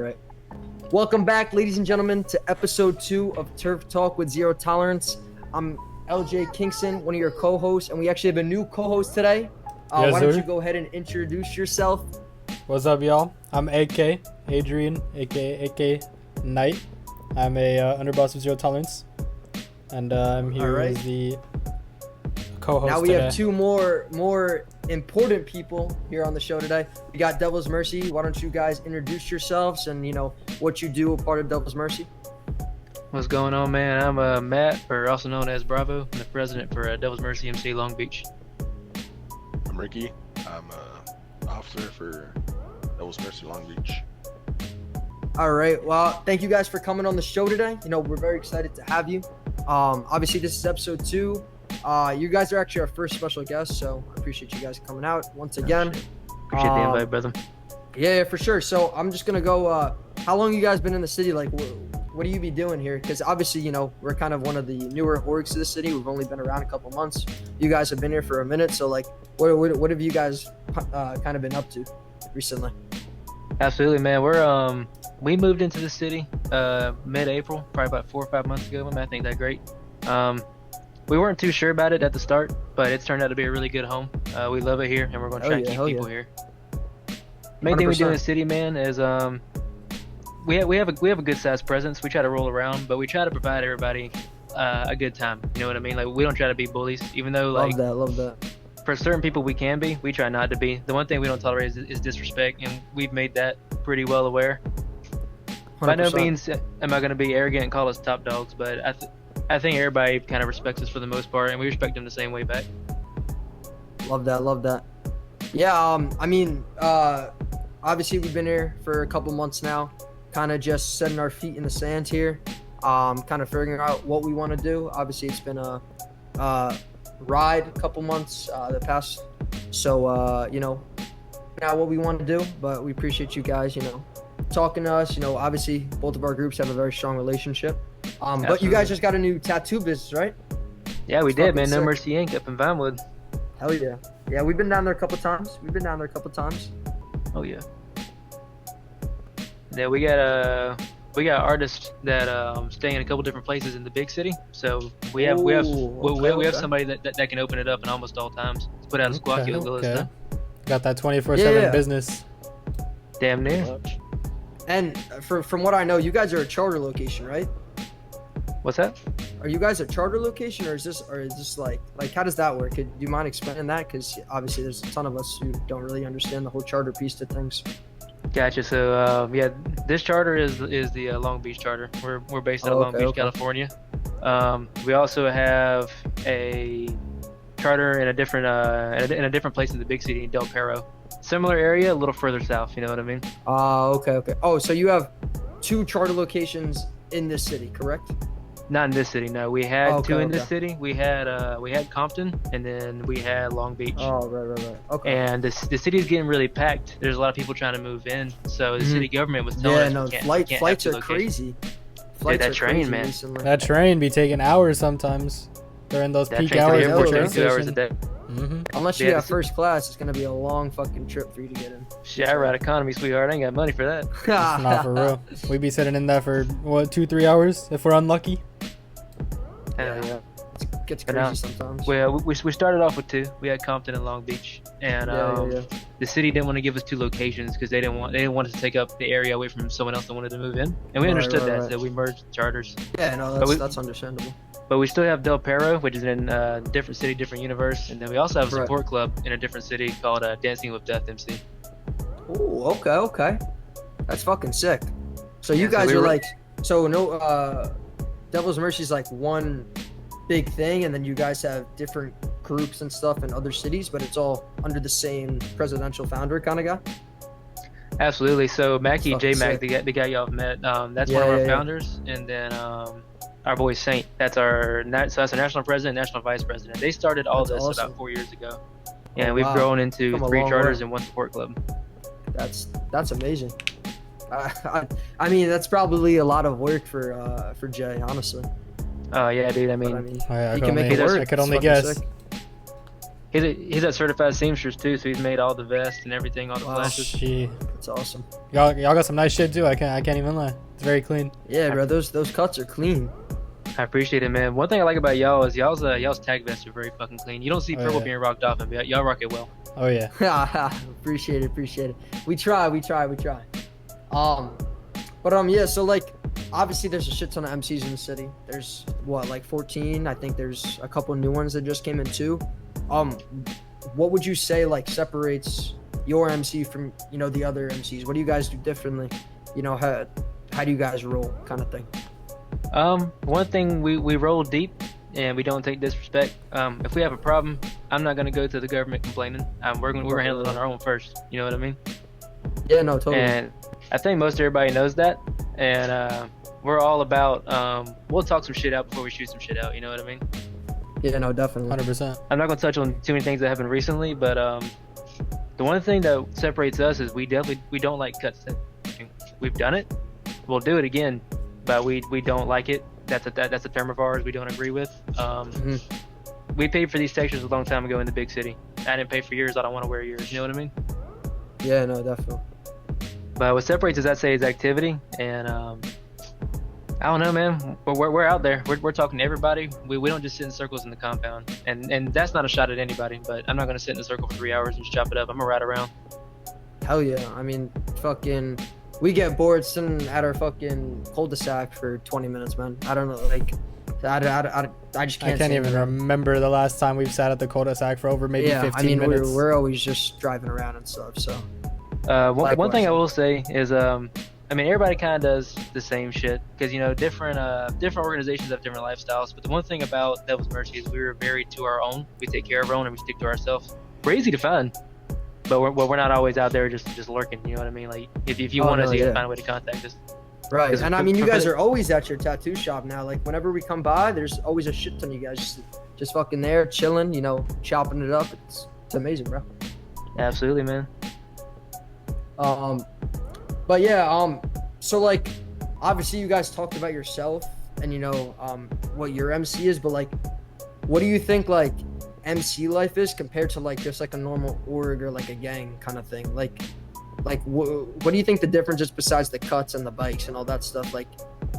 Right. Welcome back, ladies and gentlemen, to episode 2 of Turf Talk with Zero Tolerance. I'm LJ Kingston, one of your co-hosts, and we actually have a new co-host today. Yes, why don't sir. you go ahead and introduce yourself? What's up, y'all? I'm AK, Adrian, AK Knight. I'm a underboss of Zero Tolerance, and I'm here Alright. as the co-host Now we today. have two more important people here on the show today. We got Devil's Mercy. Why don't you guys introduce yourselves and what you do a part of Devil's Mercy? What's going on, man? I'm Matt, or also known as Bravo. I'm the president for Devil's Mercy MC Long Beach. I'm Ricky. I'm an officer for Devil's Mercy Long Beach. All right. Well, thank you guys for coming on the show today. We're very excited to have you. Obviously, this is episode 2. You guys are actually our first special guest, so I appreciate you guys coming out once again. Appreciate the invite, brother. Yeah, for sure. So I'm just gonna go. How long you guys been in the city? Like, what do you be doing here? Because obviously, we're kind of one of the newer orgs to the city. We've only been around a couple months. You guys have been here for a minute. So like, what have you guys kind of been up to recently? Absolutely, man. We moved into the city mid-April, probably about 4 or 5 months ago. I think that's great. We weren't too sure about it at the start, but it's turned out to be a really good home. We love it here, and we're going to try to keep people here. Main thing we do in the city, man, is we have a good sized presence. We try to roll around, but we try to provide everybody a good time. You know what I mean? Like, we don't try to be bullies, even though like Love that. for certain people we can be. We try not to be. The one thing we don't tolerate is disrespect, and we've made that pretty well aware. 100%. By no means am I going to be arrogant and call us top dogs, but I think everybody kind of respects us for the most part, and we respect them the same way back. Love that. Yeah. Obviously we've been here for a couple months now, kind of just setting our feet in the sand here, kind of figuring out what we want to do. Obviously it's been a ride a couple months the past, so now what we want to do, but we appreciate you guys talking to us. Obviously both of our groups have a very strong relationship, but you guys just got a new tattoo business, right? Yeah, we It's did, man. fucking No sick. Mercy Inc. up in Vinewood. Hell yeah. Yeah, we've been down there a couple times. Oh yeah. Yeah, we got artists that stay in a couple different places in the big city. So we have Okay. somebody that can open it up in almost all times. Put out a squawk as well as Okay. done. Got that 24/7 Yeah. business. Damn near. And from what I know, you guys are a charter location, right? What's that? Are you guys a charter location, or is this like how does that work? Do you mind explaining that? Because obviously there's a ton of us who don't really understand the whole charter piece to things. Gotcha. So yeah, this charter is the Long Beach charter. We're based out of Long Beach, California. We also have a charter in a different place in the big city in Del Perro. Similar area, a little further south. You know what I mean? Okay. Oh, so you have 2 charter locations in this city, correct? Not in this city. No, we had 2 in this okay. city. We had Compton, and then we had Long Beach. Oh, right. Okay. And the city's getting really packed. There's a lot of people trying to move in, so the city government was telling us we can't have flights two are locations. crazy. Dude, that train, man. Recently. That train be taking hours sometimes. During those That peak train to hours the of airport the takes train 2 hours a station. day. Unless Yeah, you the have ci- first class, it's gonna be a long fucking trip for you to get in. Shit, I ride economy, sweetheart. I ain't got money for that. Not for real. We be sitting in that for 2-3 hours if we're unlucky. Hell yeah. It gets But crazy sometimes. Well, we started off with 2. We had Compton and Long Beach, and Yeah. the city didn't want to give us 2 locations because they didn't want us to take up the area away from someone else that wanted to move in, and we understood that, so we merged charters. Yeah, no, But that's understandable. But we still have Del Perro, which is in a different city, different universe, and then we also have a Right. support club in a different city called Dancing with Death MC. Ooh, okay. That's fucking sick. So you Yeah, so guys we are were- like, Devil's Mercy is like one big thing, and then you guys have different groups and stuff in other cities, but it's all under the same presidential founder kind of guy. Absolutely. So Mackie, Fucking J-Mac, sick. the guy y'all have met, that's Yeah, one of our yeah. founders, and then our boy Saint, that's our national president, national vice president. They started all That's this awesome. about 4 years ago, and Oh, we've wow. grown into Come a 3 long charters way. and 1 support club. That's amazing. I mean, that's probably a lot of work for Jay, honestly. Oh yeah, dude. I But mean, I mean, I he could can make only- it work. I could It's only fucking guess. sick. He's a certified seamstress too, so he's made all the vests and everything, all the Wow. flashes. Shit. It's awesome. Y'all got some nice shit too. I can't even lie. It's very clean. Yeah, bro. Those cuts are clean. I appreciate it, man. One thing I like about y'all is y'all's tag vests are very fucking clean. You don't see Oh, purple yeah. being rocked off, and y'all rock it well. Oh yeah. Appreciate it. We try. Yeah. So like, obviously there's a shit ton of MCs in the city. There's what, like 14. I think there's a couple new ones that just came in too. What would you say like separates your MC from the other MCs? What do you guys do differently? How do you guys roll, kind of thing? One thing, we roll deep and we don't take disrespect. If we have a problem, I'm not gonna go to the government complaining. We're gonna handle it on our own first. You know what I mean? Yeah, no, totally. And I think most everybody knows that. And we're all about we'll talk some shit out before we shoot some shit out. You know what I mean? Yeah, no, definitely. 100%. I'm not gonna touch on too many things that happened recently, but the one thing that separates us is we don't like cuts. We've done it. We'll do it again, but we don't like it. That's a term of ours we don't agree with. We paid for these textures a long time ago in the big city. I didn't pay for yours. I don't want to wear yours. You know what I mean? Yeah, no, definitely. But what separates us, I'd say, is activity. And I don't know, man. We're out there. We're talking to everybody. We don't just sit in circles in the compound. And that's not a shot at anybody. But I'm not gonna sit in a circle for 3 hours and just chop it up. I'm gonna ride around. Hell yeah. I mean, fucking, we get bored sitting at our fucking cul-de-sac for 20 minutes, man. I don't know, like, I just can't. I can't even remember the last time we've sat at the cul-de-sac for over maybe 15 minutes. We're always just driving around and stuff. So. One thing I will say is, I mean, everybody kind of does the same shit because different organizations have different lifestyles. But the one thing about Devil's Mercy is we're very to our own. We take care of our own and we stick to ourselves. We're easy to find, but we're not always out there just lurking. You know what I mean? Like if you want us, you gotta find a way to contact us. Right, and I mean, you guys are always at your tattoo shop now. Like whenever we come by, there's always a shit ton of you guys just fucking there chilling, chopping it up. It's amazing, bro. Absolutely, man. But yeah, so like, obviously you guys talked about yourself and what your MC is, but like, what do you think like MC life is compared to like just like a normal org or like a gang kind of thing? Like what do you think the difference is besides the cuts and the bikes and all that stuff? Like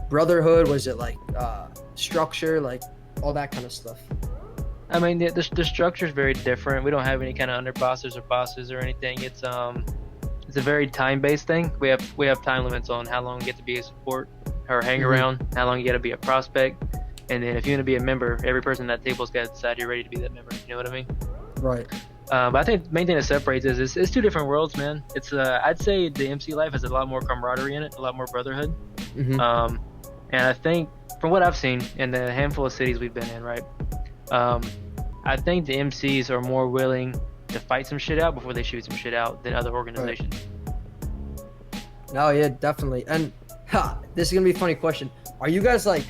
Brotherhood, was it like structure, like all that kind of stuff? I mean, the structure is very different. We don't have any kind of underbosses or bosses or anything. It's a very time-based thing. We have time limits on how long you get to be a support or hang around, how long you got to be a prospect, and then if you want to be a member, every person at that table's got to decide you're ready to be that member. You know what I mean? Right. But I think the main thing that separates us is it's two different worlds, man. It's I'd say the MC life has a lot more camaraderie in it, a lot more brotherhood. And I think from what I've seen in the handful of cities we've been in, right, I think the MCs are more willing to fight some shit out before they shoot some shit out than other organizations. No, yeah, definitely. And this is gonna be a funny question. Are you guys like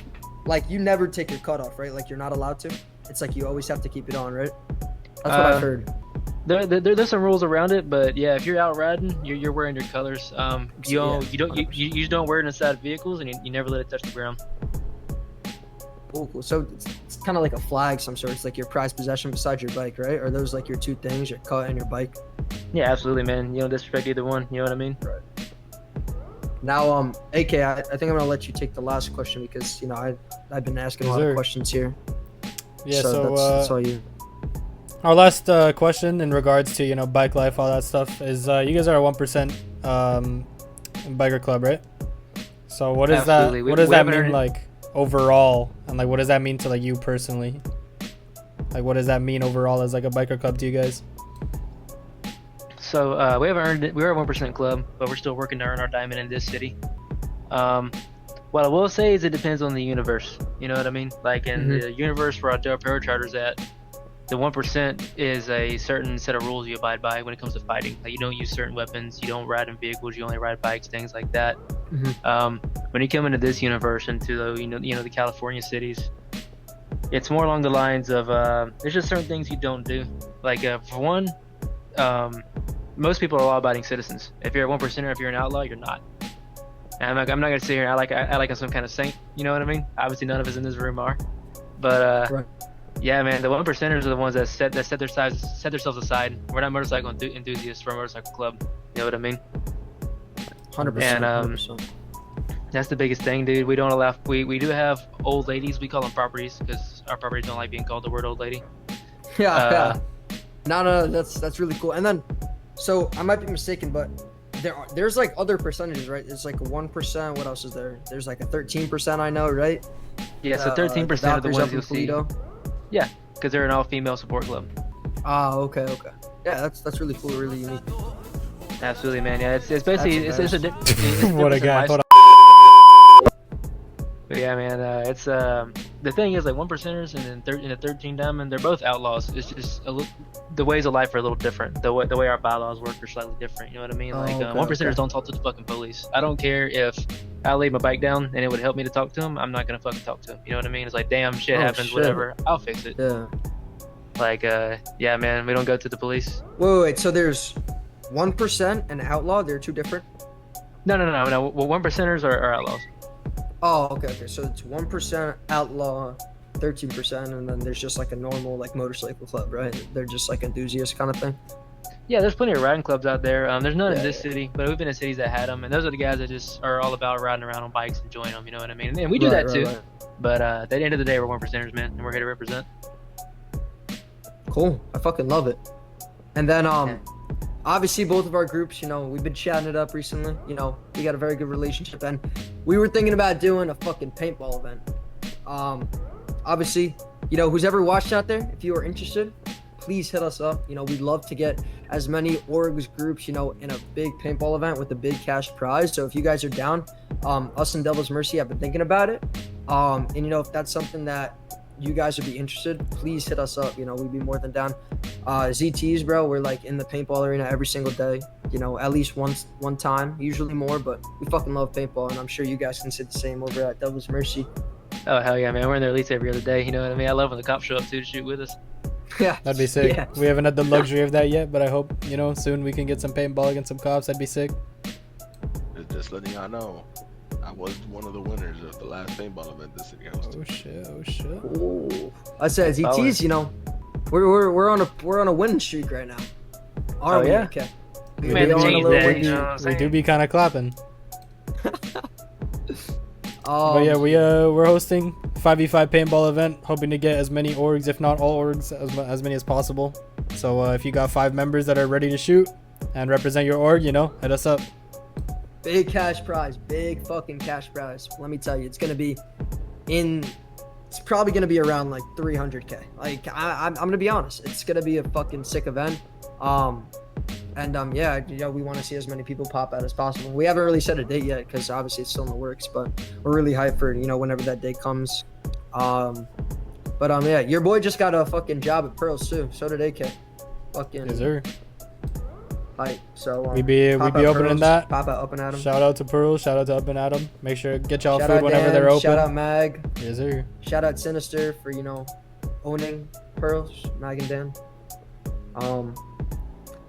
you never take your cut off, right? Like you're not allowed to. It's like you always have to keep it on, right? That's what I've heard. There's some rules around it, but yeah, if you're out riding, you're wearing your colors. You just don't wear it inside vehicles, and you never let it touch the ground. Cool. So it's kind of like a flag, some sort. It's like your prized possession besides your bike, right? Are those like your two things, your cut and your bike? Yeah, absolutely, man. You don't disrespect either one. You know what I mean? Right. Now, AK, I think I'm gonna let you take the last question because I've been asking a lot of questions here. Yeah, so that's all you. Our last question in regards to bike life, all that stuff is you guys are a 1% biker club, right? So what is Absolutely. that? What does that mean like overall, and like what does that mean to like you personally? Like what does that mean overall as like a biker club to you guys? So we haven't earned it. We're a 1% club, but we're still working to earn our diamond in this city. What I will say is it depends on the universe. You know what I mean? Like in the universe where our Charter's at, the 1% is a certain set of rules you abide by when it comes to fighting. Like you don't use certain weapons, you don't ride in vehicles, you only ride bikes, things like that. When you come into this universe, into the California cities, it's more along the lines of there's just certain things you don't do. Like for one, most people are law-abiding citizens. If you're a 1%er, if you're an outlaw, you're not. And I'm not gonna sit here and I like I'm some kind of saint. You know what I mean? Obviously, none of us in this room are. But Right. Yeah, man, the 1%ers are the ones that set themselves aside. We're not motorcycle enthusiasts. We're a motorcycle club. You know what I mean? 100%. And 100%. that's the biggest thing, dude. We don't allow. We do have old ladies. We call them properties because our properties don't like being called the word old lady. Yeah, yeah. No, that's really cool. And then, so I might be mistaken, but there's like other percentages, right? There's like a 1%. What else is there? There's like a 13%. I know, right? Yeah, so 13% of the Valkyries ones up in you'll see. Toledo. Yeah, because they're an all-female support club. Ah, okay. Yeah, that's really cool, really unique. Absolutely, man. Yeah, it's basically it's just a What a guy. Hold on. But yeah, man. It's the thing is like 1%ers and then the 13 Diamond. They're both outlaws. It's just the ways of life are a little different. The way our bylaws work are slightly different. You know what I mean? Like 1%ers don't talk to the fucking police. I don't care if I laid my bike down and it would help me to talk to him. I'm not gonna fucking talk to him. You know what I mean? It's like, damn, shit happens, shit. whatever. I'll fix it. Yeah. Like, yeah, man. We don't go to the police. Wait. So there's 1% and outlaw. They're two different. No. Well, 1%ers are outlaws. Oh, okay. So it's 1% outlaw, 13%, and then there's just like a normal like motorcycle club, right? They're just like enthusiasts kind of thing. Yeah, there's plenty of riding clubs out there. There's none in this city, but we've been in cities that had them, and those are the guys that just are all about riding around on bikes and enjoying them. You know what I mean? And we do that too. Right. But at the end of the day, we're 1%ers, man, and we're here to represent. Cool. I fucking love it. And then obviously both of our groups, you know, we've been chatting it up recently. You know, we got a very good relationship, and we were thinking about doing a fucking paintball event. Obviously, you know, who's ever watched out there, if you are interested, please hit us up. You know, we'd love to get as many orgs groups, you know, in a big paintball event with a big cash prize. So if you guys are down, us and Devil's Mercy have been thinking about it. And you know, if that's something that you guys would be interested, please hit us up. You know, we'd be more than down. ZTs, bro, we're like in the paintball arena every single day. You know, at least one time, usually more, but we fucking love paintball, and I'm sure you guys can say the same over at Devil's Mercy. Oh hell yeah, man! We're in there at least every other day. You know what I mean? I love when the cops show up too to shoot with us. Yeah, that'd be sick. Yeah. We haven't had the luxury of that yet, but I hope, you know, soon we can get some paintball against some cops. That'd be sick. Just letting y'all know, I was one of the winners of the last paintball event this city hosted. Oh shit! Ooh. I said ZTs, you know, we're on a winning streak right now. Are we? Yeah. Okay. We do be kind of clapping. But yeah, we're hosting 5v5 paintball event, hoping to get as many orgs, if not all orgs, as many as possible. So if you got 5 members that are ready to shoot and represent your org, you know, hit us up. Big cash prize, big fucking cash prize. Let me tell you, it's probably gonna be around like 300K. Like I'm gonna be honest, it's gonna be a fucking sick event. Yeah, you know, we want to see as many people pop out as possible. We haven't really set a date yet because obviously it's still in the works, but we're really hyped for, you know, whenever that day comes. Yeah, your boy just got a fucking job at Pearls too. So did AK. Fucking. Yes, sir. Hype. So we be opening Pearls, that. Pop out Up and Atom. Shout out to Pearl. Shout out to Up and Atom. Make sure to get y'all Shout food out whenever Dan, they're open. Shout out Mag. Yes, sir. Shout out Sinister for, you know, owning Pearls. Mag and Dan.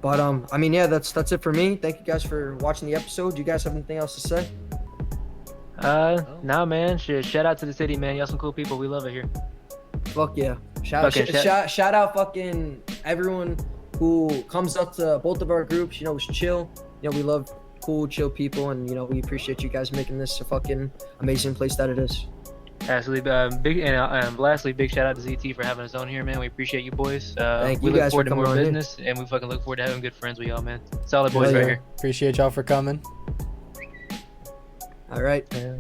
I mean, yeah, that's it for me. Thank you guys for watching the episode. Do you guys have anything else to say? Nah, man. Shout out to the city, man. Y'all some cool people. We love it here. Fuck yeah. Shout out fucking everyone who comes up to both of our groups. You know, it's chill. You know, we love cool, chill people, and you know, we appreciate you guys making this a fucking amazing place that it is. Absolutely. Lastly, big shout out to ZT for having us on here, man. We appreciate you boys. Thank we you look guys forward for to more coming on business, and we fucking look forward to having good friends with y'all, man. Solid boys Yeah. right here. Appreciate y'all for coming. All right. Yeah.